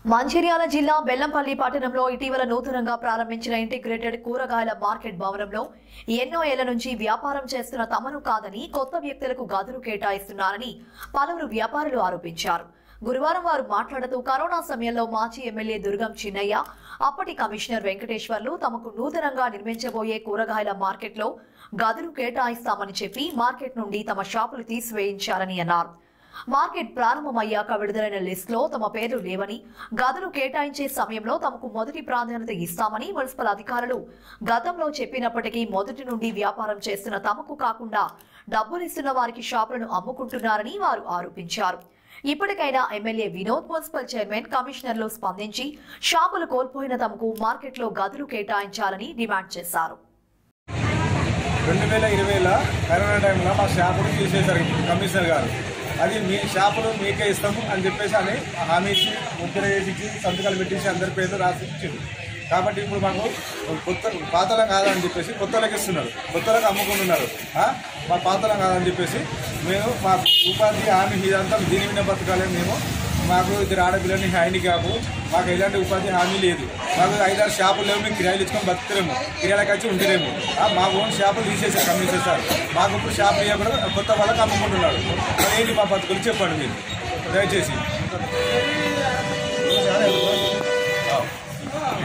మంచిర్యాల జిల్లా బెల్లంపల్లి పట్టణంలో ఇటీవల నూతనంగా ప్రారంభించిన ఇంటిగ్రేటెడ్ కూరగాయల మార్కెట్ భవనంలో ఎన్నో ఏళ్ల నుంచి వ్యాపారం చేస్తున్న తమను కాదని కొత్త వ్యక్తులకు గదులు కేటాయిస్తున్నారని పలువురు వ్యాపారులు ఆరోపించారు. గురువారం వారు మాట్లాడుతూ కరోనా సమయంలో మాజీ ఎమ్మెల్యే దుర్గం చిన్నయ్య, అప్పటి కమిషనర్ వెంకటేశ్వర్లు తమకు నూతనంగా నిర్మించబోయే కూరగాయల మార్కెట్లో గదులు కేటాయిస్తామని చెప్పి మార్కెట్ నుండి తమ షాపులు తీసివేయించారని అన్నారు. మార్కెట్ ప్రారంభమయ్యాక విడుదలైన లిస్టులో తమ పేర్లు లేవని, గదులు కేటాయించే సమయంలో తమకు మొదటి ప్రాధాన్యత ఇస్తామని మున్సిపల్ అధికారులు గతంలో చెప్పినప్పటికీ మొదటి నుండి వ్యాపారం చేస్తున్న తమకు కాకుండా డబ్బులిస్తున్న వారికి షాపులను అమ్ముకుంటున్నారని వారు ఆరోపించారు. ఇప్పటికైనా ఎమ్మెల్యే వినోద్, మున్సిపల్ చైర్మన్, కమిషనర్లు స్పందించి షాపులు కోల్పోయిన తమకు మార్కెట్లో గదులు కేటాయించాలని డిమాండ్ చేశారు. 2020లో కరోనా టైంలో మా షాపులు తీసేశారు కమిషనర్ గారు. అది మీ షాపులు మీకే ఇస్తాము అని చెప్పేసి అని హామీ ఇచ్చి ముద్ర వేసి సంతకాలు పెట్టించి అందరి పేర్లు రాసి ఇచ్చింది. కాబట్టి ఇప్పుడు మాకు పాతలం కాదని చెప్పేసి కొత్తలకు ఇస్తున్నారు, కొత్తలకు అమ్ముకుంటున్నారు. మా పాతలం కాదని చెప్పేసి మేము మా ఉపాధి హామీ ఇదంతా దీని మీద బతకాలి. మేము మాకు ఇద్దరు ఆడపిల్లని హ్యాండిక్యాప్, మాకు ఎలాంటి ఉపాధి హామీ లేదు. మాకు 5-6 షాపులు లేవు, మేము కిరాయిలు ఇచ్చుకొని బతుకులేము, కిరాయిలకు వచ్చి ఉంటలేము. మా ఓన్ షాపులు తీసేసారు కమిషనర్ సార్. మాకు ఇప్పుడు షాపులు ఇవ్వకుండా కొత్త వాళ్ళకి అమ్ముకుంటున్నారు. మరి ఏంటి మా బతుకులు చెప్పండి మీరు దయచేసి.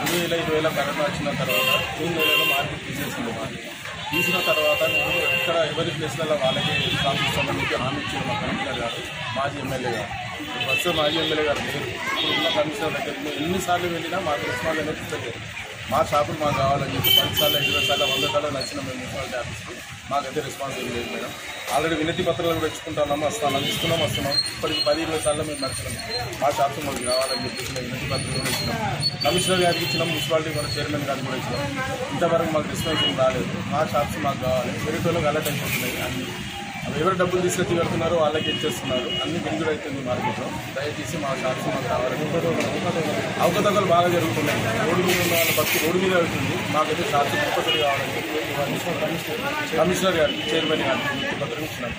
2020లో కరోనా వచ్చిన తర్వాత జూన్ నెలలో మార్కెట్ తీసేసింది. తీసిన తర్వాత నేను ఎక్కడ ఎవరి ప్లేస్లలో వాళ్ళకి షాప్ ఇస్తామని హామీ ఇచ్చిన మా కమిషనర్ గారు, మాజీ ఎమ్మెల్యే గారు. ఫస్ట్ మాజీ ఎమ్మెల్యే గారు లేరు. ఇప్పుడు ఉన్న కమిషనర్ దగ్గర మేము ఎన్నిసార్లు వెళ్ళినా మాకు రెస్పాన్స్ అనేది ఇస్తలేదు. మా షాపులు మాకు కావాలని చెప్పి 10 సార్లు, 20 సార్లు, 100 సార్లు నచ్చిన మేము మున్సిపాలిటీ ఆఫీస్కి మాకైతే రెస్పాన్స్ ఏం లేదు మేడం. ఆల్రెడీ వినతి పత్రాలు కూడా ఇచ్చుకుంటున్నాము, వస్తున్నాం, ఇప్పటికి 10-20 సార్లు మేము నచ్చినాం. మా షాప్స్ మాకు కావాలని చెప్పేసి మేము వినతి పత్రాలు కూడా ఇచ్చినాం. కమిషనర్ గారికి ఇచ్చినాం, మున్సిపాలిటీ కూడా చైర్మన్ గారికి కూడా ఇచ్చినాం. ఇంతవరకు మాకు రెస్పాన్స్ ఏం రాలేదు. మా షాప్స్ మాకు కావాలి. వేరేటోళ్ళకి అలర్ట్ అయిపోతున్నాయి. అన్ని ఎవరు డబ్బులు తీసుకొచ్చి వెళ్తున్నారో వాళ్ళకి ఇచ్చేస్తున్నారు. అన్ని గిరిగుడు అవుతుంది మార్కెట్లో. దయచేసి మా షాప్స్ మాకు కావాలి. అవకతవకలు బాగా జరుగుతున్నాయి. రోడ్డు మీద ఉన్న వాళ్ళ బస్సు రోడ్డు మీద వెళ్తుంది. మాకైతే షాప్స్ ముప్పటి కావాలని చెప్పి కమిషనర్ గారు, చైర్మన్ గారు పత్రం ఇచ్చినారు.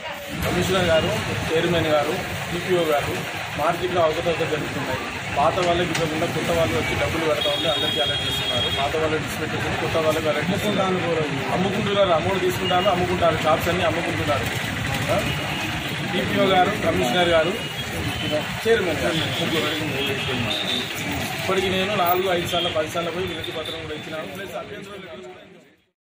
కమిషనర్ గారు, చైర్మన్ గారు, టీపీఓ గారు మార్కెట్లో అవకతవకలు జరుగుతున్నాయి. పాత వాళ్ళకి ఇవ్వకుండా కొత్త వాళ్ళు వచ్చి డబ్బులు పెడతా ఉంటే అందరికీ అలర్ట్ చేస్తున్నారు. పాత వాళ్ళు డిస్పెట్టేసి కొత్త వాళ్ళకి అలర్ట్ చేస్తున్నారు. అమ్ముకుంటున్నారు, అమౌంట్ తీసుకుంటారు, అమ్ముకుంటారు. షాప్స్ అన్ని అమ్ముకుంటున్నారు. టీపీఓ గారు, కమిషనర్ గారు, చైర్మన్ గారు ఇప్పటికి నేను 4-5 సార్లు 10 సార్లు పోయి వినతి పత్రం కూడా ఇచ్చినాను. ప్లస్ అభ్యంతరం